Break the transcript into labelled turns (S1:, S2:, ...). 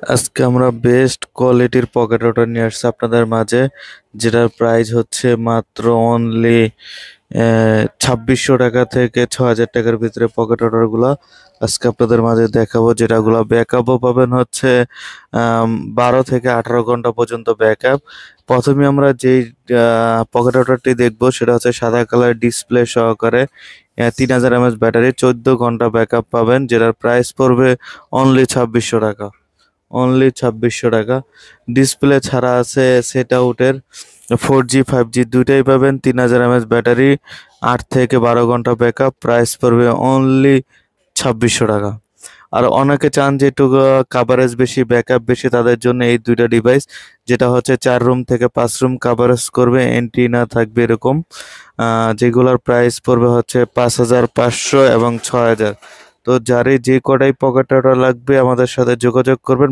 S1: আজকে আমরা বেস্ট কোয়ালিটির পকেট রোটার নিয়ে আসছি আপনাদের মাঝে, যেটার প্রাইস হচ্ছে মাত্র অনলি 2600 টাকা থেকে 6000 টাকার ভিতরে পকেট রোটার গুলা আজকে আপনাদের মাঝে দেখাবো। যেটাগুলো ব্যাকআপও পাবেন হচ্ছে 12 থেকে 18 ঘন্টা পর্যন্ত ব্যাকআপ। প্রথমে আমরা যেই পকেট রোটারটি দেখবো সেটা হচ্ছে সাদা কালার ডিসপ্লে সহকারে 3000 mAh ব্যাটারি, 14 ঘন্টা ব্যাকআপ পাবেন, যেটার প্রাইস পড়বে অনলি 2600 টাকা। অনলি 2600 টাকা। ডিসপ্লে ছাড়া আছে সেট আউটের 4G 5G দুইটাই পাবেন, 3000 mAh ব্যাটারি, 8 থেকে 12 ঘন্টা ব্যাকআপ, প্রাইস পড়বে অনলি 2600 টাকা। আর অনেকে চান যে একটু কাভারেজ বেশি, ব্যাকআপ বেশি, তাদের জন্য এই দুইটা ডিভাইস, যেটা হচ্ছে 4 রুম থেকে 5 রুম কাভারেজ করবে, এন্টিনা থাকবে এরকম, যেগুলোর প্রাইস পড়বে হচ্ছে 5500 এবং 6000। তো যারই যে কটাই পকেট লাগবে আমাদের সাথে যোগাযোগ করবেন।